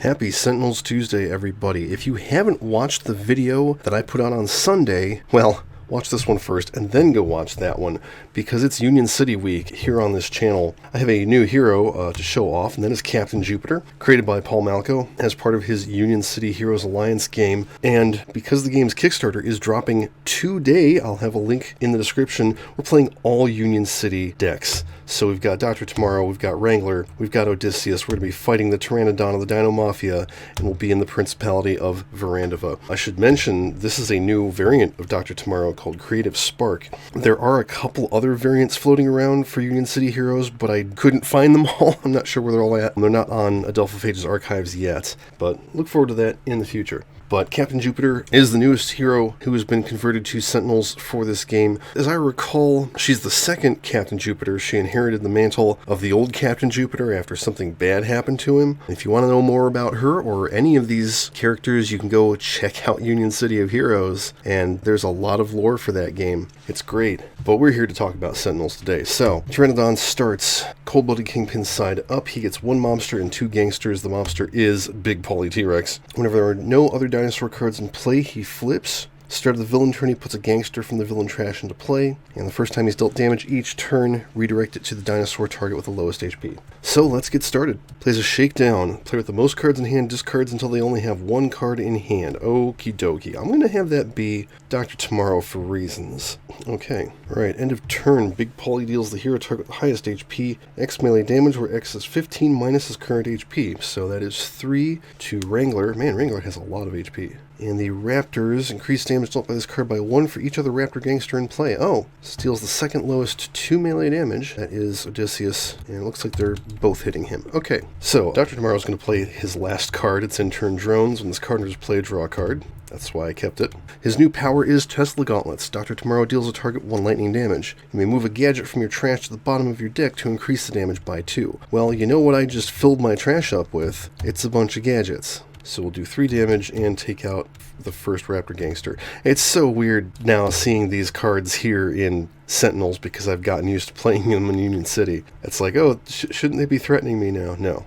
Happy Sentinels Tuesday, everybody. If you haven't watched the video that I put out on Sunday, well, watch this one first and then go watch that one, because it's Union City week here on this channel. I have a new hero to show off, and that is Captain Jupiter, created by Paul Malco as part of his Union City Heroes Alliance game. And because the game's Kickstarter is dropping today, I'll have a link in the description, we're playing all Union City decks. So we've got Dr. Tomorrow, we've got Wrangler, we've got Odysseus, we're going to be fighting the Pteranodon of the Dino Mafia, and we'll be in the Principality of Verandova. I should mention, this is a new variant of Dr. Tomorrow called Creative Spark. There are a couple other variants floating around for Union City Heroes, but I couldn't find them all. I'm not sure where they're all at. They're not on Adelpha Phage's archives yet, but look forward to that in the future. But Captain Jupiter is the newest hero who has been converted to Sentinels for this game. As I recall, she's the second Captain Jupiter. She inherited the mantle of the old Captain Jupiter after something bad happened to him. If you want to know more about her or any of these characters, you can go check out Union City of Heroes, and there's a lot of lore for that game. It's great. But we're here to talk about Sentinels today. So, Pteranodon starts Cold-Blooded Kingpin side up. He gets one mobster and two gangsters. The mobster is Big Pauly T-Rex. Whenever there are no other dinosaur cards in play, he flips. Start of the villain turn, he puts a gangster from the villain trash into play, and the first time he's dealt damage each turn, redirect it to the dinosaur target with the lowest HP. So let's get started. Plays a shakedown. Player with the most cards in hand discards until they only have one card in hand. Okie dokie. I'm going to have that be Dr. Tomorrow for reasons. Okay. Alright, end of turn. Big Pauly deals the hero target with the highest HP. X melee damage, where X is 15 minus his current HP. So that is 3 to Wrangler. Man, Wrangler has a lot of HP. And the Raptors increase damage dealt by this card by 1 for each other Raptor gangster in play. Oh, steals the second lowest 2 melee damage. That is Odysseus, and it looks like they're both hitting him. Okay, so Dr. Tomorrow is going to play his last card. It's in turn drones. When this card enters play, draw a card. That's why I kept it. His new power is Tesla Gauntlets. Dr. Tomorrow deals a target 1 lightning damage. You may move a gadget from your trash to the bottom of your deck to increase the damage by 2. Well, you know what I just filled my trash up with? It's a bunch of gadgets. So we'll do 3 damage and take out the first Raptor Gangster. It's so weird now seeing these cards here in Sentinels because I've gotten used to playing them in Union City. It's like, oh, shouldn't they be threatening me now? No.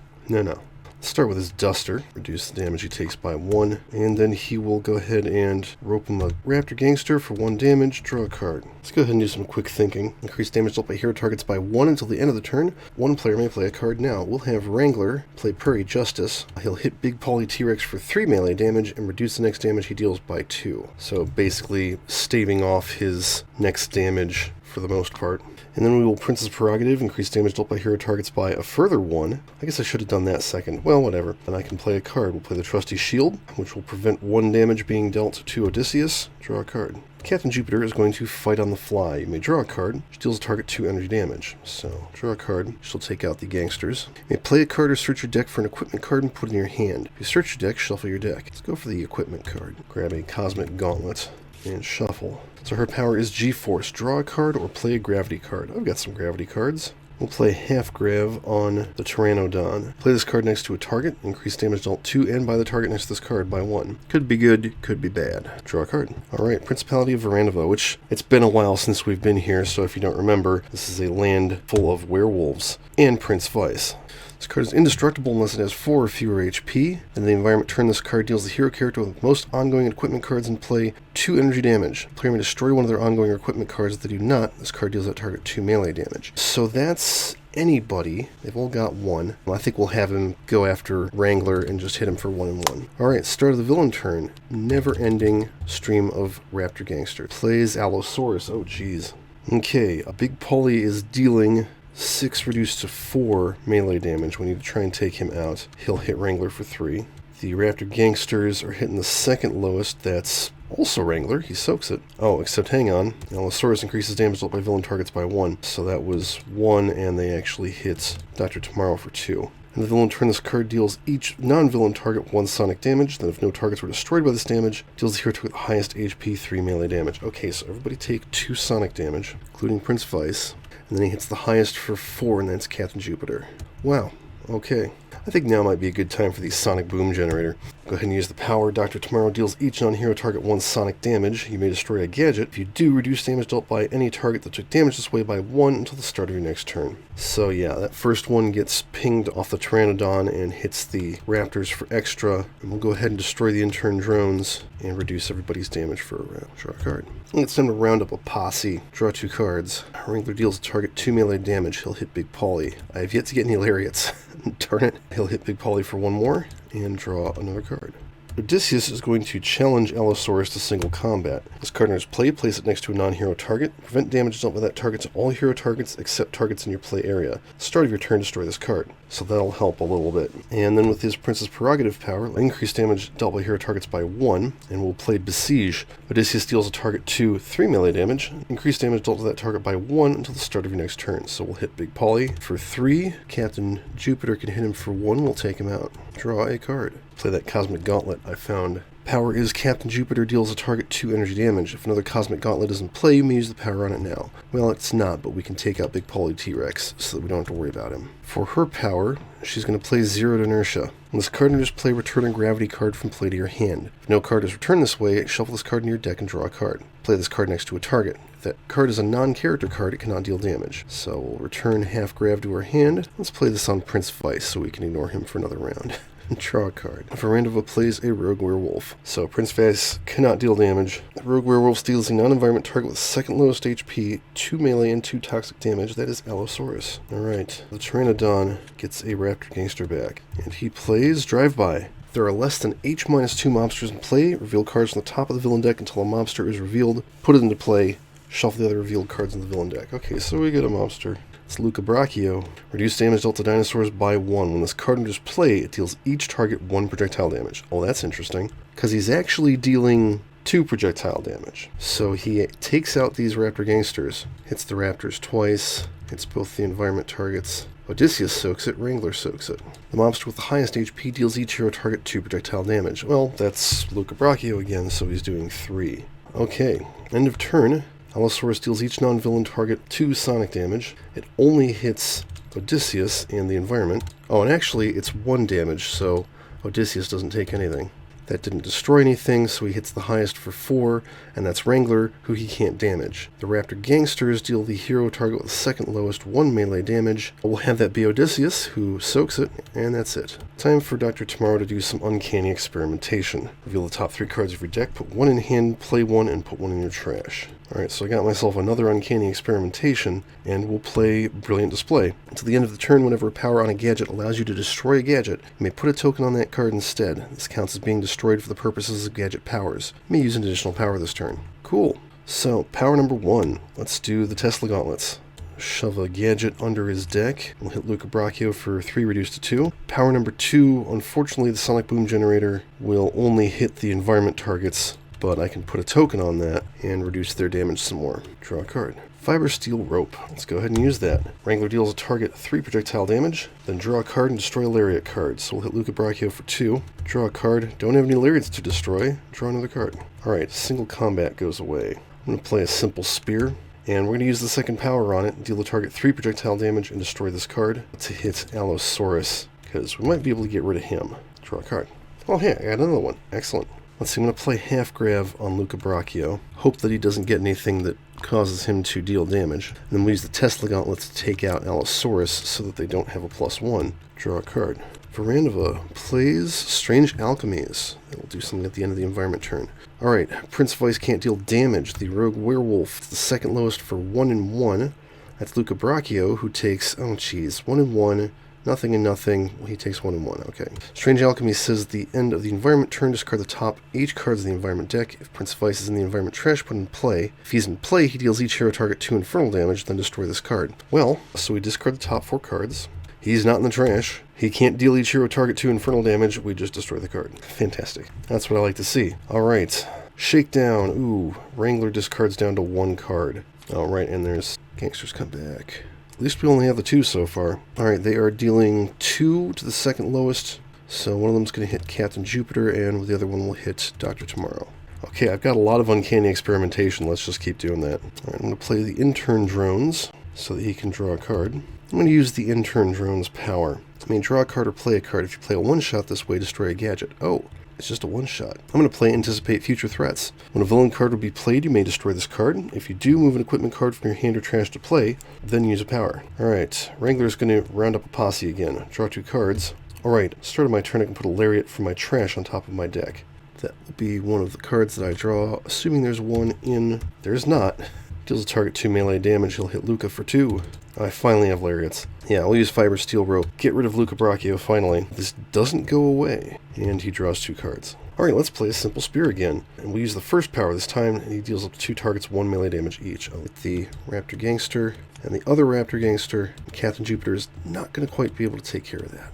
Let's start with his Duster. Reduce the damage he takes by 1. And then he will go ahead and rope him a Raptor Gangster for 1 damage. Draw a card. Let's go ahead and do some quick thinking. Increase damage dealt by hero targets by 1 until the end of the turn. One player may play a card now. We'll have Wrangler play Prairie Justice. He'll hit Big Pauly T-Rex for 3 melee damage and reduce the next damage he deals by 2. So basically staving off his next damage for the most part. And then we will Prince's Prerogative, increase damage dealt by hero targets by a further 1. I guess I should have done that second. Well, whatever. Then I can play a card. We'll play the Trusty Shield, which will prevent 1 damage being dealt to Odysseus. Draw a card. Captain Jupiter is going to fight on the fly. You may draw a card, which deals a target 2 energy damage. So, draw a card, she'll take out the gangsters. You may play a card or search your deck for an equipment card and put it in your hand. If you search your deck, shuffle your deck. Let's go for the equipment card. Grab a Cosmic Gauntlet and shuffle. So her power is G-Force. Draw a card or play a gravity card. I've got some gravity cards. We'll play Half Grav on the Pteranodon. Play this card next to a target. Increase damage dealt to and by the target next to this card by 1. Could be good, could be bad. Draw a card. Alright, Principality of Verandova, which it's been a while since we've been here, so if you don't remember, this is a land full of werewolves and Prince Vice. This card is indestructible unless it has 4 or fewer HP. In the environment turn, this card deals the hero character with most ongoing equipment cards in play 2 energy damage. Player may destroy one of their ongoing equipment cards. If they do not, this card deals that target 2 melee damage. So that's anybody. They've all got 1. I think we'll have him go after Wrangler and just hit him for 1 and 1. Alright, start of the villain turn. Never-ending stream of Raptor Gangster. Plays Allosaurus. Oh, jeez. Okay, a Big Pauly is dealing 6 reduced to 4 melee damage. When you try and take him out, he'll hit Wrangler for 3. The Raptor Gangsters are hitting the second lowest. That's also Wrangler. He soaks it. Oh, except hang on. Allosaurus increases damage dealt by villain targets by 1. So that was 1, and they actually hit Dr. Tomorrow for 2. And the villain turn, this card deals each non-villain target 1 sonic damage. Then if no targets were destroyed by this damage, deals the hero target the highest HP 3 melee damage. Okay, so everybody take 2 sonic damage, including Prince Vice. And then he hits the highest for 4, and that's Captain Jupiter. Wow, okay. I think now might be a good time for the Sonic Boom Generator. Go ahead and use the power. Dr. Tomorrow deals each non-hero target 1 sonic damage. You may destroy a gadget. If you do, reduce damage dealt by any target that took damage this way by 1 until the start of your next turn. So yeah, that first one gets pinged off the Pteranodon and hits the Raptors for extra. And we'll go ahead and destroy the intern drones and reduce everybody's damage for a round. Draw a card. It's time to round up a posse. Draw 2 cards. Wrangler deals a target 2 melee damage. He'll hit Big Polly. I have yet to get any lariats. Darn it. He'll hit Big Polly for 1 more and draw another card. Odysseus is going to challenge Allosaurus to single combat. This card enters play, place it next to a non-hero target. Prevent damage dealt by that target to all hero targets except targets in your play area. Start of your turn, destroy this card. So that'll help a little bit. And then with his Prince's Prerogative power, increase damage dealt by hero targets by 1, and we'll play Besiege. Odysseus deals a target 2 3 melee damage. Increase damage dealt to that target by 1 until the start of your next turn. So we'll hit Big Polly for 3. Captain Jupiter can hit him for 1. We'll take him out. Draw a card. Play that Cosmic Gauntlet I found. Power is Captain Jupiter deals a target 2 energy damage. If another Cosmic Gauntlet is in play, you may use the power on it now. Well, it's not, but we can take out Big Polly T-Rex so that we don't have to worry about him. For her power, she's going to play Zeroed Inertia. When this card enters play, return a gravity card from play to your hand. If no card is returned this way, shuffle this card in your deck and draw a card. Play this card next to a target. If that card is a non-character card, it cannot deal damage. So we'll return half grav to our hand. Let's play this on Prince Vice so we can ignore him for another round. Draw a card. Verandova plays a Rogue Werewolf. So Prince Vice cannot deal damage. The Rogue Werewolf steals a non-environment target with second lowest HP, 2 melee and 2 toxic damage. That is Allosaurus. Alright, the Pteranodon gets a Raptor Gangster back. And he plays Drive-By. There are less than H-2 mobsters in play. Reveal cards from the top of the villain deck until a mobster is revealed. Put it into play. Shuffle the other revealed cards in the villain deck. Okay, so we get a mobster. It's Luca Brachio. Reduce damage dealt to dinosaurs by 1. When this card enters play, it deals each target 1 projectile damage. Oh, that's interesting. Because he's actually dealing 2 projectile damage. So he takes out these Raptor Gangsters. Hits the Raptors twice. Hits both the environment targets. Odysseus soaks it, Wrangler soaks it. The mobster with the highest HP deals each hero target 2 projectile damage. Well, that's Luca Brachio again, so he's doing 3. Okay, end of turn. Allosaurus deals each non-villain target 2 sonic damage. It only hits Odysseus and the environment. Oh, and actually it's 1 damage, so Odysseus doesn't take anything. That didn't destroy anything, so he hits the highest for 4, and that's Wrangler, who he can't damage. The Raptor Gangsters deal the hero target with the second lowest 1 melee damage. We'll have that be Odysseus, who soaks it, and that's it. Time for Dr. Tomorrow to do some uncanny experimentation. Reveal the top 3 cards of your deck, put 1 in hand, play 1, and put 1 in your trash. Alright, so I got myself another uncanny experimentation, and we'll play Brilliant Display. Until the end of the turn, whenever a power on a gadget allows you to destroy a gadget, you may put a token on that card instead. This counts as being destroyed for the purposes of gadget powers. You may use an additional power this turn. Cool. So, power number 1. Let's do the Tesla Gauntlets. Shove a gadget under his deck. We'll hit Luca Brachio for 3 reduced to 2. Power number 2, unfortunately the Sonic Boom Generator will only hit the environment targets, but I can put a token on that and reduce their damage some more. Draw a card. Fiber Steel Rope. Let's go ahead and use that. Wrangler deals a target 3 projectile damage, then draw a card and destroy a Lariat card. So we'll hit Luca Brachio for 2. Draw a card. Don't have any Lariats to destroy. Draw another card. Alright, single combat goes away. I'm going to play a Simple Spear, and we're going to use the second power on it, deal the target 3 projectile damage, and destroy this card to hit Allosaurus, because we might be able to get rid of him. Draw a card. Oh, hey, I got another one. Excellent. Let's see, I'm going to play half grav on Luca Brachio. Hope that he doesn't get anything that causes him to deal damage. And then we'll use the Tesla Gauntlets to take out Allosaurus so that they don't have a +1. Draw a card. Verandova plays Strange Alchemies. It'll do something at the end of the environment turn. Alright, Prince Vice can't deal damage. The Rogue Werewolf, the second lowest for 1 and 1. That's Luca Brachio, who takes, 1 and 1. Nothing and nothing. He takes 1 and 1. Okay. Strange Alchemy says at the end of the environment turn, discard the top H cards of the environment deck. If Prince Vice is in the environment trash, put in play. If he's in play, he deals each hero target 2 infernal damage, then destroy this card. Well, so we discard the top 4 cards. He's not in the trash. He can't deal each hero target 2 infernal damage. We just destroy the card. Fantastic. That's what I like to see. Alright. Shakedown. Ooh. Wrangler discards down to 1 card. Alright, and there's Gangsters Come Back. At least we only have the 2 so far. Alright, they are dealing 2 to the second lowest. So one of them's going to hit Captain Jupiter, and the other one will hit Dr. Tomorrow. Okay, I've got a lot of uncanny experimentation. Let's just keep doing that. Alright, I'm going to play the Intern Drones so that he can draw a card. I'm going to use the intern drone's power. I mean, draw a card or play a card. If you play a one-shot this way, destroy a gadget. Oh, it's just a one-shot. I'm going to play Anticipate Future Threats. When a villain card will be played, you may destroy this card. If you do, move an equipment card from your hand or trash to play, then use a power. Alright, Wrangler's going to round up a posse again. Draw 2 cards. Alright, start of my turn I can put a Lariat from my trash on top of my deck. That will be one of the cards that I draw, assuming there's one in... There's not. Deals a target 2 melee damage, he'll hit Luca for 2. I finally have Lariats. Yeah, I'll use Fiber Steel Rope. Get rid of Luca Bracchio, finally. This doesn't go away. And he draws 2 cards. Alright, let's play a Simple Spear again. And we'll use the first power this time, and he deals up to 2 targets 1 melee damage each. I'll hit the Raptor Gangster, and the other Raptor Gangster. Captain Jupiter is not going to quite be able to take care of that.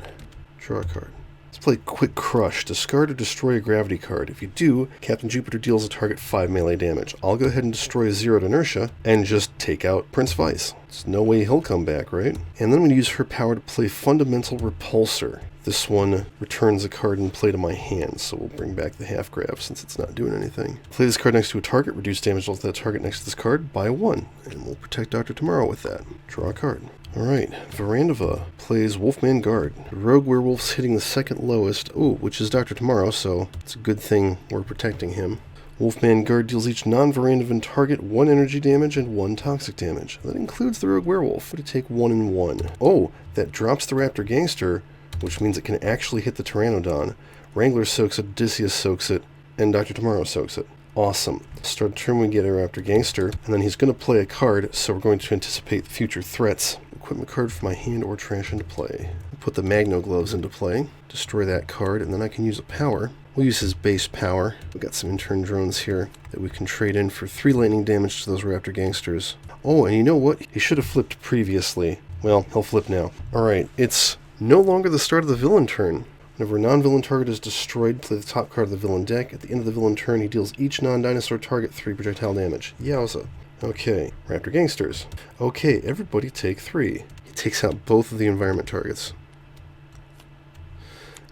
Draw a card. Let's play Quick Crush. Discard or destroy a gravity card. If you do, Captain Jupiter deals a target 5 melee damage. I'll go ahead and destroy a 0'd inertia and just take out Prince Vice. There's no way he'll come back, right? And then I'm going to use her power to play Fundamental Repulsor. This one returns a card in play to my hand, so we'll bring back the half grab since it's not doing anything. Play this card next to a target, reduce damage to that target next to this card by 1, and we'll protect Dr. Tomorrow with that. Draw a card. Alright, Verandova plays Wolfman Guard. Rogue Werewolf's hitting the second lowest, which is Dr. Tomorrow, so it's a good thing we're protecting him. Wolfman Guard deals each non-Verandovan target 1 energy damage and 1 toxic damage. That includes the Rogue Werewolf. To take 1 and 1. Oh, that drops the Raptor Gangster, which means it can actually hit the Pteranodon. Wrangler soaks it, Odysseus soaks it, and Dr. Tomorrow soaks it. Awesome. Start turn we get a Raptor Gangster, and then he's going to play a card, so we're going to anticipate future threats. Equipment card from my hand or trash into play. Put the Magno Gloves into play, destroy that card, and then I can use a power. We'll use his base power. We've got some intern drones here that we can trade in for 3 lightning damage to those Raptor Gangsters. Oh, and you know what? He should have flipped previously. Well, he'll flip now. Alright, it's no longer the start of the villain turn. Whenever a non-villain target is destroyed, play the top card of the villain deck. At the end of the villain turn, he deals each non-dinosaur target 3 projectile damage. Yowza. Okay, Raptor Gangsters. Okay, everybody take 3. He takes out both of the environment targets.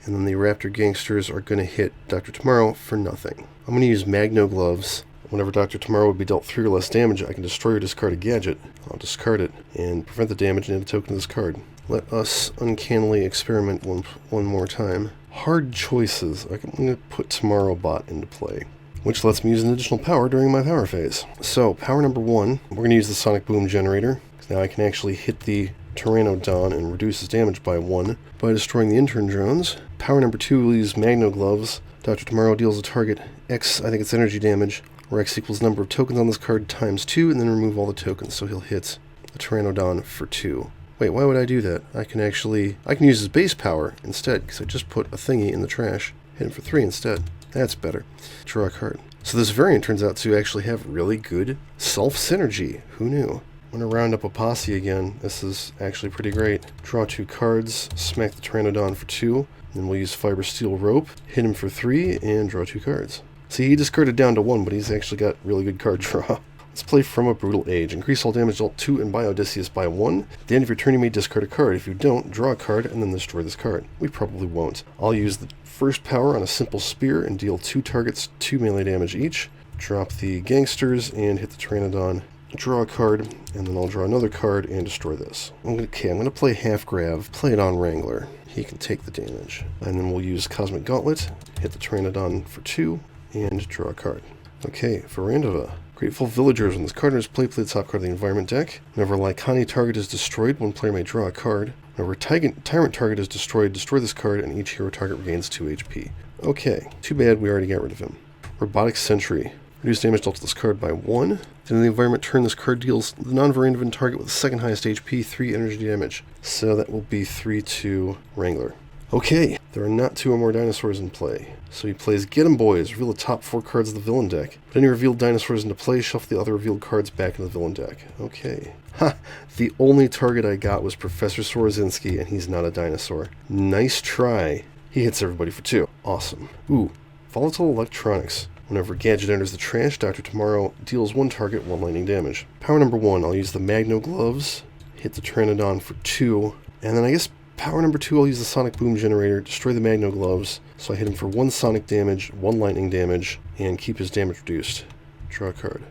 And then the Raptor Gangsters are going to hit Dr. Tomorrow for nothing. I'm going to use Magno Gloves. Whenever Dr. Tomorrow would be dealt 3 or less damage, I can destroy or discard a gadget. I'll discard it and prevent the damage and add a token to this card. Let us uncannily experiment one more time. Hard choices. I'm going to put Tomorrow Bot into play, which lets me use an additional power during my power phase. So, power number 1, we're going to use the Sonic Boom Generator. Now I can actually hit the Pteranodon and reduce his damage by 1 by destroying the intern drones. Power number 2, we'll use Magno Gloves. Dr. Tomorrow deals a target X, I think it's energy damage, where X equals the number of tokens on this card times 2, and then remove all the tokens, so he'll hit the Pteranodon for 2. Wait, why would I do that? I can use his base power instead, because I just put a thingy in the trash. Hit him for 3 instead. That's better. Draw a card. So this variant turns out to actually have really good self-synergy. Who knew? I'm going to round up a posse again. This is actually pretty great. Draw 2 cards, smack the Pteranodon for 2, then we'll use Fiber Steel Rope, hit him for 3, and draw 2 cards. See, he discarded down to 1, but he's actually got really good card draw. Let's play From a Brutal Age. Increase all damage dealt to and by Odysseus by 1. At the end of your turn, you may discard a card. If you don't, draw a card and then destroy this card. We probably won't. I'll use the first power on a Simple Spear and deal 2 targets 2 melee damage each. Drop the Gangsters and hit the Pteranodon. Draw a card, and then I'll draw another card and destroy this. I'm going to play Half Grav, play it on Wrangler. He can take the damage. And then we'll use Cosmic Gauntlet, hit the Pteranodon for 2, and draw a card. Okay, Verandova. Grateful Villagers. When this card is played, play the top card of the environment deck. Whenever a Lycani target is destroyed, one player may draw a card. Whenever a Tyrant target is destroyed, destroy this card, and each hero target regains 2 HP. Okay, too bad we already got rid of him. Robotic Sentry. Reduce damage dealt to this card by 1. Then in the environment turn, this card deals the non-Verandovan target with the second highest HP 3 energy damage. So that will be 3 to Wrangler. Okay, there are not 2 or more dinosaurs in play. So he plays Get 'em Boys, reveal the top 4 cards of the villain deck. Put any revealed dinosaurs into play, shuffle the other revealed cards back into the villain deck. Okay. Ha! The only target I got was Professor Swarzynski, and he's not a dinosaur. Nice try. He hits everybody for 2. Awesome. Ooh, Volatile Electronics. Whenever a gadget enters the trash, Dr. Tomorrow deals 1 target 1 lightning damage. Power number 1, I'll use the Magno Gloves, hit the Pteranodon for 2, and then I guess power number 2, I'll use the Sonic Boom Generator, destroy the Magno Gloves, so I hit him for 1 sonic damage, 1 lightning damage, and keep his damage reduced. Draw a card.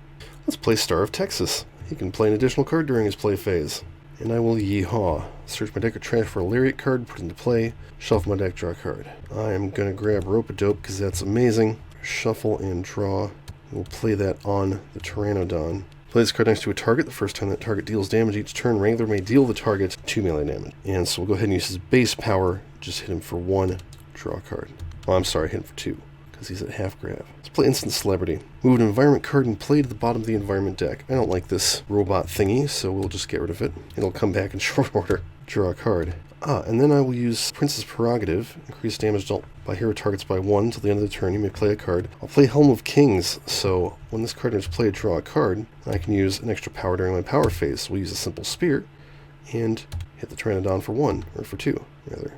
Let's play Star of Texas. He can play an additional card during his play phase. And I will yeehaw. Search my deck of trash for a Lariat card, put it into play, shuffle my deck, draw a card. I am going to grab Rope-a-Dope because that's amazing. Shuffle and draw. We'll play that on the Pteranodon. Play this card next to a target. The first time that target deals damage each turn, Wrangler may deal the target 2 melee damage. And so we'll go ahead and use his base power. Just hit him for 1, draw a card. Oh, I'm sorry, hit him for 2, because he's at half grav. Let's play Instant Celebrity. Move an environment card and play to the bottom of the environment deck. I don't like this robot thingy, so we'll just get rid of it. It'll come back in short order. Draw a card. And then I will use Prince's Prerogative. Increase damage dealt by hero targets by 1 until the end of the turn. You may play a card. I'll play Helm of Kings, so when this card is played, draw a card. I can use an extra power during my power phase. So we'll use a simple Spear and hit the Pteranodon for 1, or for 2, rather.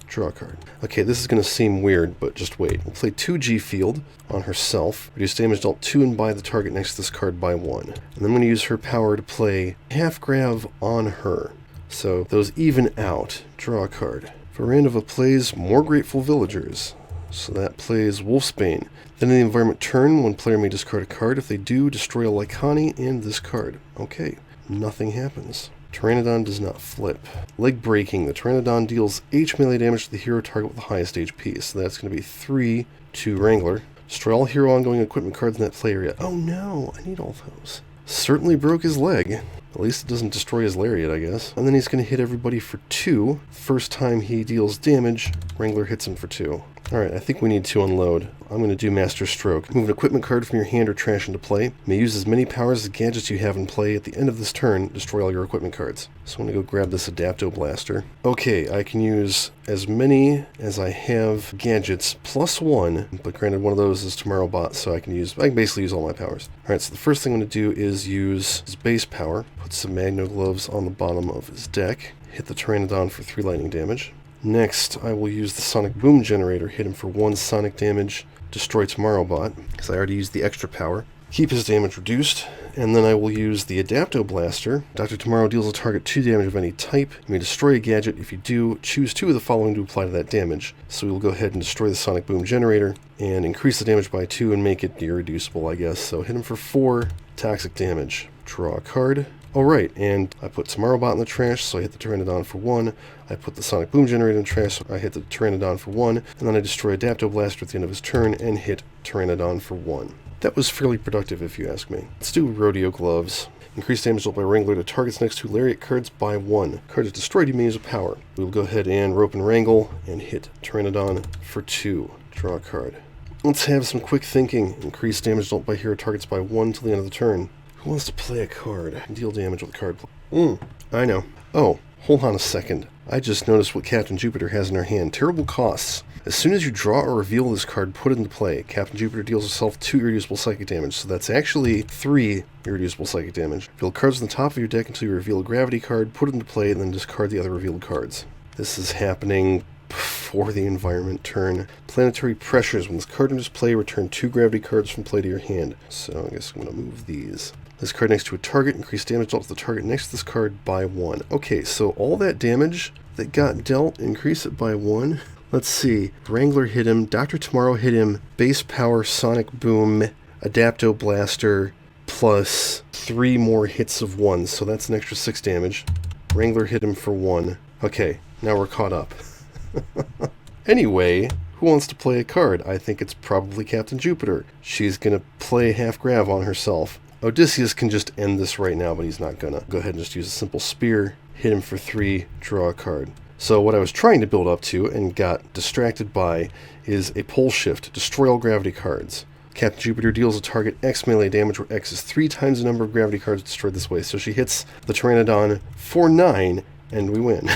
Draw a card. Okay, this is going to seem weird, but just wait. We'll play 2 G-Field on herself. Reduce damage dealt to and by the target next to this card by 1. And then I'm going to use her power to play half grav on her. So those even out. Draw a card. Verandova plays More Grateful Villagers. So that plays Wolfsbane. Then in the environment turn, one player may discard a card. If they do, destroy a Lycani and this card. Okay, nothing happens. Pteranodon does not flip. Leg breaking. The Pteranodon deals H melee damage to the hero target with the highest HP. So that's going to be 3 to Wrangler. Destroy all hero ongoing equipment cards in that play area. Oh no, I need all those. Certainly broke his leg. At least it doesn't destroy his Lariat, I guess. And then he's going to hit everybody for 2. First time he deals damage, Wrangler hits him for 2. Alright, I think we need to unload. I'm going to do Master Stroke. Move an equipment card from your hand or trash into play. You may use as many powers as gadgets you have in play. At the end of this turn, destroy all your equipment cards. So I'm going to go grab this Adapto Blaster. Okay, I can use as many as I have gadgets plus 1, but granted one of those is Tomorrow Bot, so I can basically use all my powers. Alright, so the first thing I'm going to do is use his base power. Put some Magno Gloves on the bottom of his deck. Hit the Pteranodon for 3 lightning damage. Next, I will use the Sonic Boom Generator, hit him for 1 sonic damage, destroy Tomorrow Bot, because I already used the extra power. Keep his damage reduced, and then I will use the Adapto Blaster. Dr. Tomorrow deals a target 2 damage of any type. You may destroy a gadget. If you do, choose 2 of the following to apply to that damage. So we will go ahead and destroy the Sonic Boom Generator, and increase the damage by 2 and make it irreducible, I guess. So hit him for 4 toxic damage. Draw a card. Alright, and I put Tomorrow Bot in the trash, so I hit the Pteranodon for 1. I put the Sonic Boom Generator in the trash, so I hit the Pteranodon for 1. And then I destroy Adapto Blaster at the end of his turn and hit Pteranodon for 1. That was fairly productive, if you ask me. Let's do Rodeo Gloves. Increase damage dealt by Wrangler to targets next to Lariat cards by 1. Card is destroyed, you may use a power. We will go ahead and Rope and Wrangle and hit Pteranodon for 2. Draw a card. Let's have some quick thinking. Increase damage dealt by hero targets by 1 till the end of the turn. Who wants to play a card? Deal damage with a card. I know. Oh, hold on a second. I just noticed what Captain Jupiter has in her hand. Terrible costs. As soon as you draw or reveal this card, put it into play. Captain Jupiter deals herself 2 irreducible psychic damage, so that's actually 3 irreducible psychic damage. Reveal cards on the top of your deck until you reveal a gravity card, put it into play, and then discard the other revealed cards. This is happening before the environment turn. Planetary Pressures. When this card enters play, return 2 gravity cards from play to your hand. So I guess I'm going to move these. This card next to a target, increase damage dealt to the target next to this card by 1. Okay, so all that damage that got dealt, increase it by 1. Let's see. Wrangler hit him, Dr. Tomorrow hit him, base power, Sonic Boom, Adapto Blaster, plus 3 more hits of 1, so that's an extra 6 damage. Wrangler hit him for 1. Okay, now we're caught up. Anyway, who wants to play a card? I think it's probably Captain Jupiter. She's going to play half grav on herself. Odysseus can just end this right now, but he's not gonna. Go ahead and just use a simple Spear, hit him for 3, draw a card. So what I was trying to build up to and got distracted by is a pole shift. Destroy all gravity cards. Captain Jupiter deals a target X melee damage where X is 3 times the number of gravity cards destroyed this way. So she hits the Pteranodon for 9 and we win.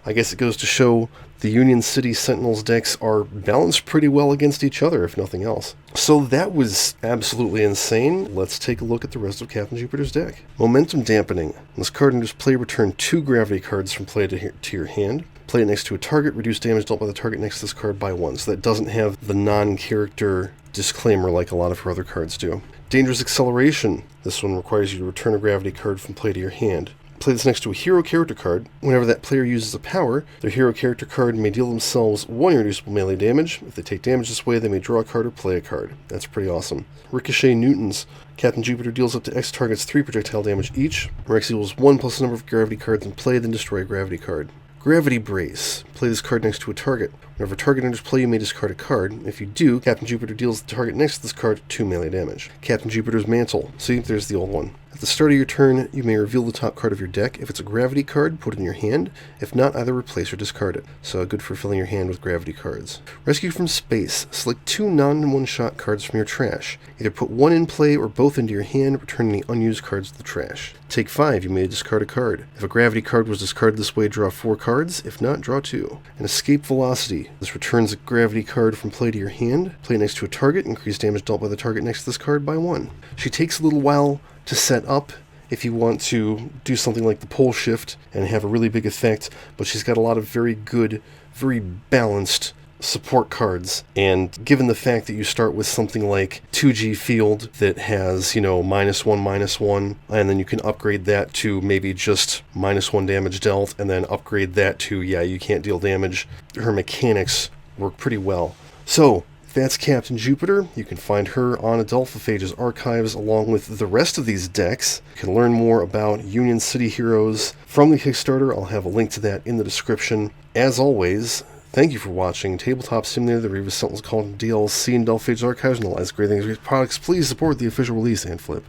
I guess it goes to show the Union City Sentinels decks are balanced pretty well against each other, if nothing else. So that was absolutely insane. Let's take a look at the rest of Captain Jupiter's deck. Momentum Dampening. When this card enters play, return 2 gravity cards from play to your hand. Play it next to a target, reduce damage dealt by the target next to this card by 1. So that doesn't have the non-character disclaimer like a lot of her other cards do. Dangerous Acceleration. This one requires you to return a gravity card from play to your hand. Play this next to a hero character card. Whenever that player uses a power, their hero character card may deal themselves 1 irreducible melee damage. If they take damage this way, they may draw a card or play a card. That's pretty awesome. Ricochet Newtons. Captain Jupiter deals up to X targets 3 projectile damage each, where X equals 1 plus the number of gravity cards in play, then destroy a gravity card. Gravity Brace. Play this card next to a target. Whenever a target enters play, you may discard a card. If you do, Captain Jupiter deals the target next to this card 2 melee damage. Captain Jupiter's Mantle. See, there's the old one. At the start of your turn, you may reveal the top card of your deck. If it's a gravity card, put it in your hand. If not, either replace or discard it. So good for filling your hand with gravity cards. Rescue from Space. Select 2 non-one-shot cards from your trash. Either put 1 in play or both into your hand, return any unused cards to the trash. Take 5, you may discard a card. If a gravity card was discarded this way, draw 4 cards. If not, draw 2. And Escape Velocity. This returns a gravity card from play to your hand. Play it next to a target. Increase damage dealt by the target next to this card by 1. She takes a little while to set up if you want to do something like the pole shift and have a really big effect, but she's got a lot of very good, very balanced support cards, and given the fact that you start with something like 2G Field that has, -1/-1, and then you can upgrade that to maybe just -1 damage dealt, and then upgrade that to, you can't deal damage, her mechanics work pretty well. So, that's Captain Jupiter. You can find her on Adelphophage's archives along with the rest of these decks. You can learn more about Union City Heroes from the Kickstarter. I'll have a link to that in the description. As always, thank you for watching Tabletop Simulator, the Revis Sentinels called DLC, and Adelphophage Archives, and all these great things, great products. Please support the official release and flip.